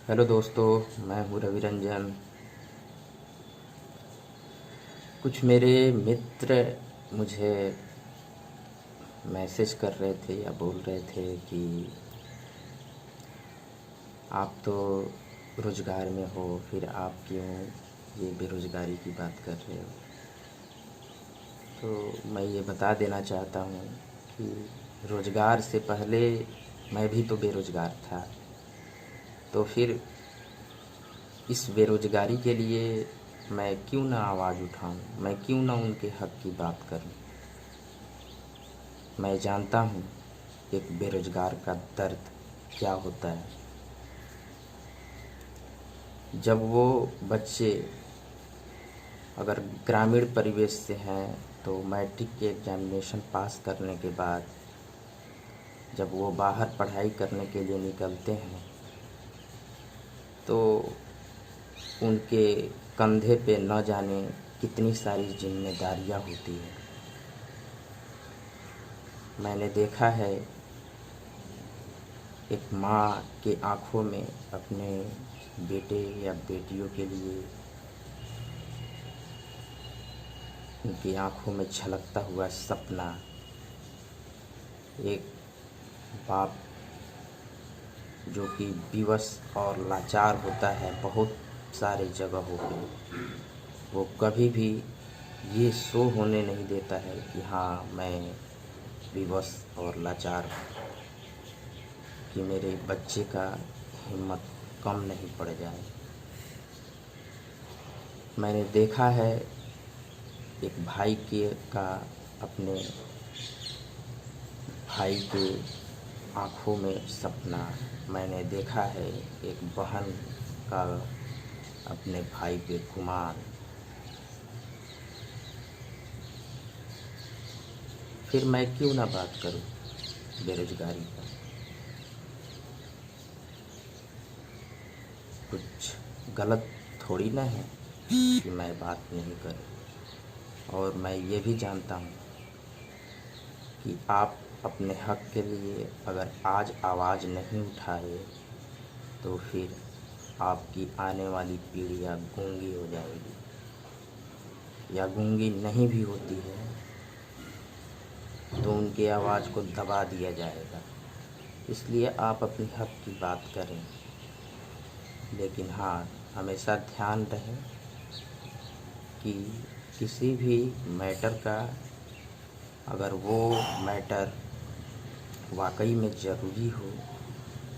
Hello दोस्तों, मैं हूँ रवि रंजन। कुछ मेरे मित्र मुझे मैसेज कर रहे थे या बोल रहे थे कि आप तो रोज़गार में हो, फिर आप क्यों ये बेरोज़गारी की बात कर रहे हो। तो मैं ये बता देना चाहता हूँ कि रोज़गार से पहले मैं भी तो बेरोज़गार था। तो फिर इस बेरोज़गारी के लिए मैं क्यों ना आवाज़ उठाऊं, मैं क्यों ना उनके हक़ की बात करूं। मैं जानता हूं एक बेरोज़गार का दर्द क्या होता है। जब वो बच्चे अगर ग्रामीण परिवेश से हैं तो मैट्रिक के एग्ज़ामिनेशन पास करने के बाद जब वो बाहर पढ़ाई करने के लिए निकलते हैं तो उनके कंधे पे न जाने कितनी सारी जिम्मेदारियां होती हैं। मैंने देखा है एक माँ के आँखों में अपने बेटे या बेटियों के लिए उनकी आँखों में झलकता हुआ सपना। एक बाप जो कि विवश और लाचार होता है बहुत सारे जगहों पे, वो कभी भी ये शो होने नहीं देता है कि हाँ मैं विवश और लाचार हूँ, कि मेरे बच्चे का हिम्मत कम नहीं पड़ जाए। मैंने देखा है एक भाई के का अपने भाई के आँखों में सपना। मैंने देखा है एक बहन का अपने भाई पे गुमान। फिर मैं क्यों ना बात करूं बेरोजगारी पर। कुछ गलत थोड़ी ना है कि मैं बात नहीं करूं। और मैं ये भी जानता हूं कि आप अपने हक के लिए अगर आज आवाज़ नहीं उठाए तो फिर आपकी आने वाली पीढ़ियाँ गूंगी हो जाएगी, या गूंगी नहीं भी होती है तो उनकी आवाज़ को दबा दिया जाएगा। इसलिए आप अपने हक की बात करें, लेकिन हाँ हमेशा ध्यान रहे कि किसी भी मैटर का अगर वो मैटर वाकई में ज़रूरी हो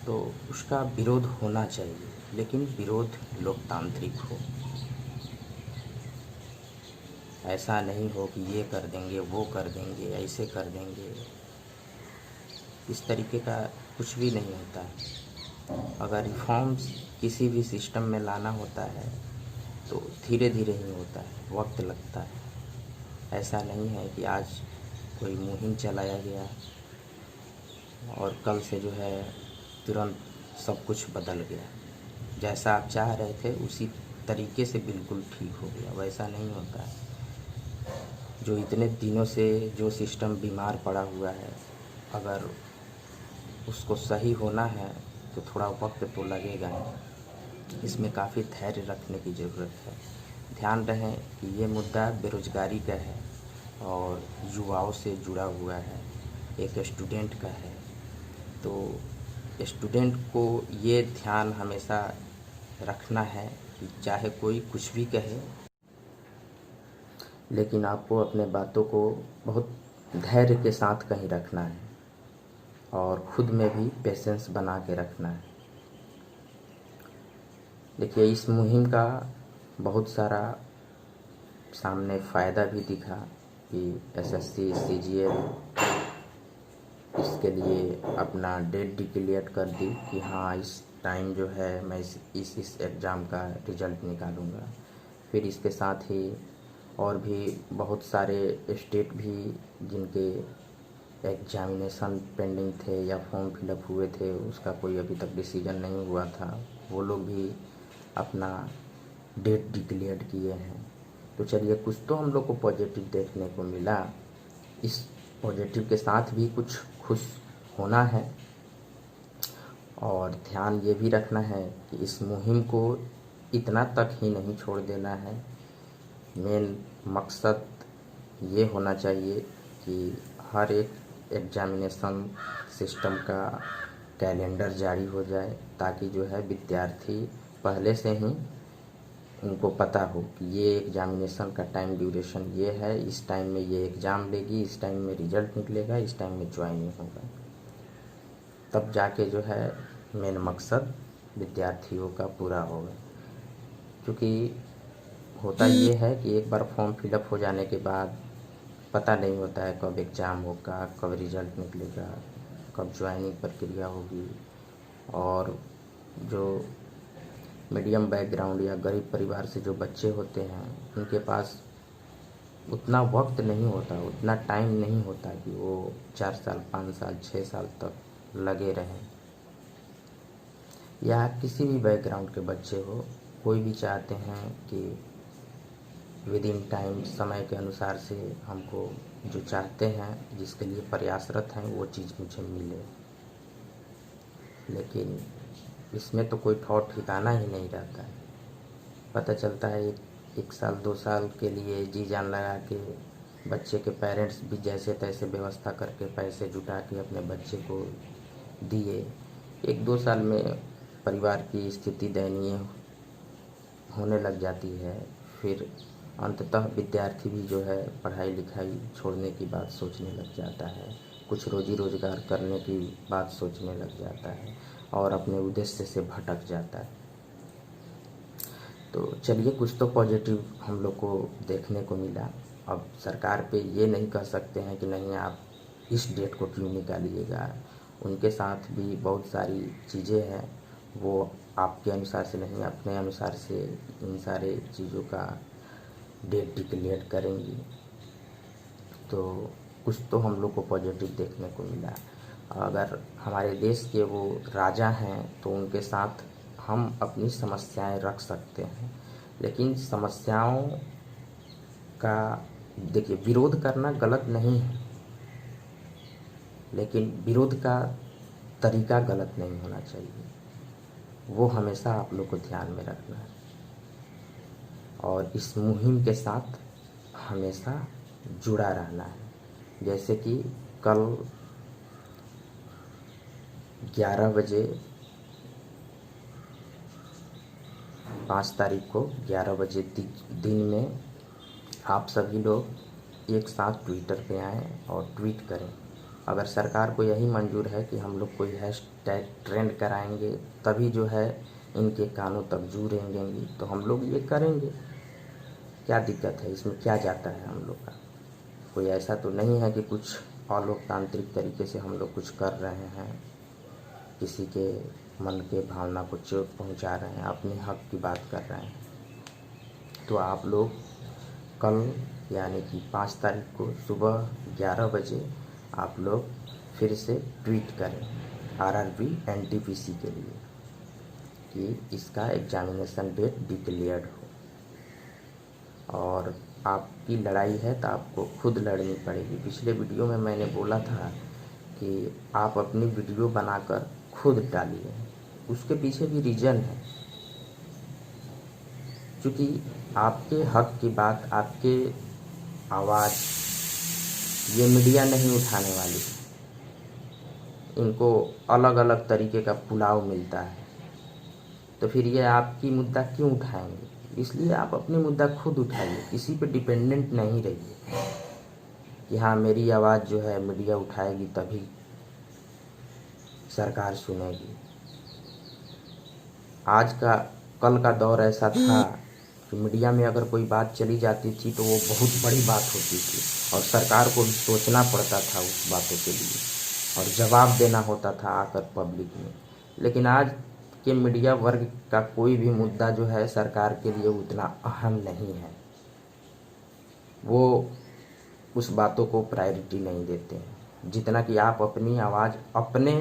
तो उसका विरोध होना चाहिए, लेकिन विरोध लोकतांत्रिक हो। ऐसा नहीं हो कि ये कर देंगे, वो कर देंगे, ऐसे कर देंगे। इस तरीके का कुछ भी नहीं होता है। अगर रिफॉर्म्स किसी भी सिस्टम में लाना होता है तो धीरे धीरे ही होता है, वक्त लगता है। ऐसा नहीं है कि आज कोई मुहिम चलाया गया और कल से जो है तुरंत सब कुछ बदल गया, जैसा आप चाह रहे थे उसी तरीके से बिल्कुल ठीक हो गया। वैसा नहीं होता है। जो इतने दिनों से जो सिस्टम बीमार पड़ा हुआ है, अगर उसको सही होना है तो थोड़ा वक्त तो लगेगा ही। इसमें काफ़ी धैर्य रखने की ज़रूरत है। ध्यान रहे कि ये मुद्दा बेरोज़गारी का है और युवाओं से जुड़ा हुआ है, एक स्टूडेंट का है। तो स्टूडेंट को ये ध्यान हमेशा रखना है कि चाहे कोई कुछ भी कहे, लेकिन आपको अपने बातों को बहुत धैर्य के साथ कहीं रखना है और ख़ुद में भी पेशेंस बना के रखना है। देखिए, इस मुहिम का बहुत सारा सामने फ़ायदा भी दिखा कि एसएससी सीजीएल इसके लिए अपना डेट डिक्लेयर कर दी कि हाँ इस टाइम जो है मैं इस एग्ज़ाम का रिज़ल्ट निकालूंगा। फिर इसके साथ ही और भी बहुत सारे स्टेट भी जिनके एग्जामिनेशन पेंडिंग थे या फॉर्म फिलअप हुए थे, उसका कोई अभी तक डिसीजन नहीं हुआ था, वो लोग भी अपना डेट डिक्लेयर किए हैं। तो चलिए, कुछ तो हम लोग को पॉजिटिव देखने को मिला। इस पॉजिटिव के साथ भी कुछ खुश होना है और ध्यान ये भी रखना है कि इस मुहिम को इतना तक ही नहीं छोड़ देना है। मेन मकसद ये होना चाहिए कि हर एक एग्जामिनेशन सिस्टम का कैलेंडर जारी हो जाए, ताकि जो है विद्यार्थी पहले से ही उनको पता हो कि ये एग्जामिनेशन का टाइम ड्यूरेशन ये है, इस टाइम में ये एग्ज़ाम लेगी, इस टाइम में रिजल्ट निकलेगा, इस टाइम में ज्वाइनिंग होगा। तब जाके जो है मेन मकसद विद्यार्थियों का पूरा होगा। क्योंकि होता ये है कि एक बार फॉर्म फिलअप हो जाने के बाद पता नहीं होता है कब एग्ज़ाम होगा, कब रिजल्ट निकलेगा, कब ज्वाइनिंग प्रक्रिया होगी। और जो मीडियम बैकग्राउंड या गरीब परिवार से जो बच्चे होते हैं, उनके पास उतना वक्त नहीं होता, उतना टाइम नहीं होता कि वो 4 साल 5 साल 6 साल तक लगे रहें। या किसी भी बैकग्राउंड के बच्चे हो, कोई भी चाहते हैं कि विद इन टाइम समय के अनुसार से हमको जो चाहते हैं, जिसके लिए प्रयासरत हैं, वो चीज़ मुझे मिले। लेकिन इसमें तो कोई ठौर ठिकाना ही नहीं रहता है। पता चलता है एक साल 2 साल के लिए जी जान लगा के बच्चे के पेरेंट्स भी जैसे तैसे व्यवस्था करके पैसे जुटा के अपने बच्चे को दिए। 1-2 साल में परिवार की स्थिति दयनीय होने लग जाती है। फिर अंततः विद्यार्थी भी जो है पढ़ाई लिखाई छोड़ने की बात सोचने लग जाता है, कुछ रोजी रोजगार करने की बात सोचने लग जाता है और अपने उद्देश्य से भटक जाता है। तो चलिए, कुछ तो पॉजिटिव हम लोग को देखने को मिला। अब सरकार पे ये नहीं कह सकते हैं कि नहीं आप इस डेट को क्यों निकालिएगा। उनके साथ भी बहुत सारी चीज़ें हैं, वो आपके अनुसार से नहीं, अपने अनुसार से इन सारे चीज़ों का डेट डिक्लेयर करेंगी। तो कुछ तो हम लोग को पॉजिटिव देखने को मिला। अगर हमारे देश के वो राजा हैं तो उनके साथ हम अपनी समस्याएं रख सकते हैं, लेकिन समस्याओं का देखिए, विरोध करना गलत नहीं है, लेकिन विरोध का तरीका गलत नहीं होना चाहिए। वो हमेशा आप लोग को ध्यान में रखना है और इस मुहिम के साथ हमेशा जुड़ा रहना है। जैसे कि कल 11 बजे 5 तारीख को 11 बजे दिन में आप सभी लोग एक साथ ट्विटर पे आएँ और ट्वीट करें। अगर सरकार को यही मंजूर है कि हम लोग कोई हैशटैग ट्रेंड कराएंगे तभी जो है इनके कानों तक जू रेंगेंगी, तो हम लोग ये करेंगे। क्या दिक्कत है इसमें, क्या जाता है हम लोग का। कोई ऐसा तो नहीं है कि कुछ अलोकतांत्रिक तरीके से हम लोग कुछ कर रहे हैं, किसी के मन के भावना को चोट पहुंचा रहे हैं, अपने हक की बात कर रहे हैं। तो आप लोग कल यानी कि 5 तारीख को सुबह 11 बजे आप लोग फिर से ट्वीट करें RRB NTPC के लिए कि इसका एग्जामिनेशन डेट डिक्लेयर्ड हो। और आपकी लड़ाई है तो आपको खुद लड़नी पड़ेगी। पिछले वीडियो में मैंने बोला था कि आप अपनी वीडियो बनाकर खुद डालिए, उसके पीछे भी रीज़न है। क्योंकि आपके हक की बात, आपके आवाज़ ये मीडिया नहीं उठाने वाली है। इनको अलग अलग तरीके का पुलाव मिलता है, तो फिर ये आपकी मुद्दा क्यों उठाएंगे। इसलिए आप अपनी मुद्दा खुद उठाइए, किसी पे डिपेंडेंट नहीं रहिए कि हाँ मेरी आवाज़ जो है मीडिया उठाएगी तभी सरकार सुनेगी। कल का दौर ऐसा था कि मीडिया में अगर कोई बात चली जाती थी तो वो बहुत बड़ी बात होती थी और सरकार को भी सोचना पड़ता था उस बातों के लिए और जवाब देना होता था आकर पब्लिक में। लेकिन आज के मीडिया वर्ग का कोई भी मुद्दा जो है सरकार के लिए उतना अहम नहीं है। वो उस बातों को प्रायोरिटी नहीं देते हैं जितना कि आप अपनी आवाज़ अपने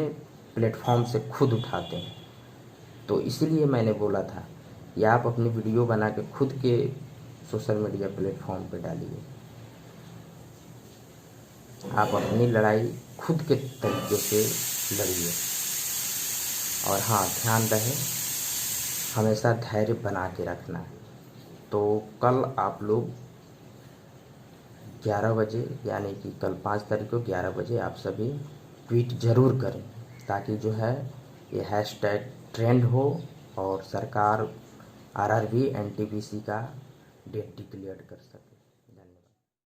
प्लेटफॉर्म से खुद उठाते हैं। तो इसीलिए मैंने बोला था कि आप अपनी वीडियो बना के खुद के सोशल मीडिया प्लेटफॉर्म पे डालिए। आप अपनी लड़ाई खुद के तरीके से लड़िए। और हाँ, ध्यान रहे हमेशा धैर्य बना के रखना है। तो कल आप लोग 11 बजे, यानी कि कल 5 तारीख को 11 बजे आप सभी ट्वीट ज़रूर करें, ताकि जो है ये हैशटैग ट्रेंड हो और सरकार आरआरबी एनटीपीसी का डेट डिक्लेयर कर सके।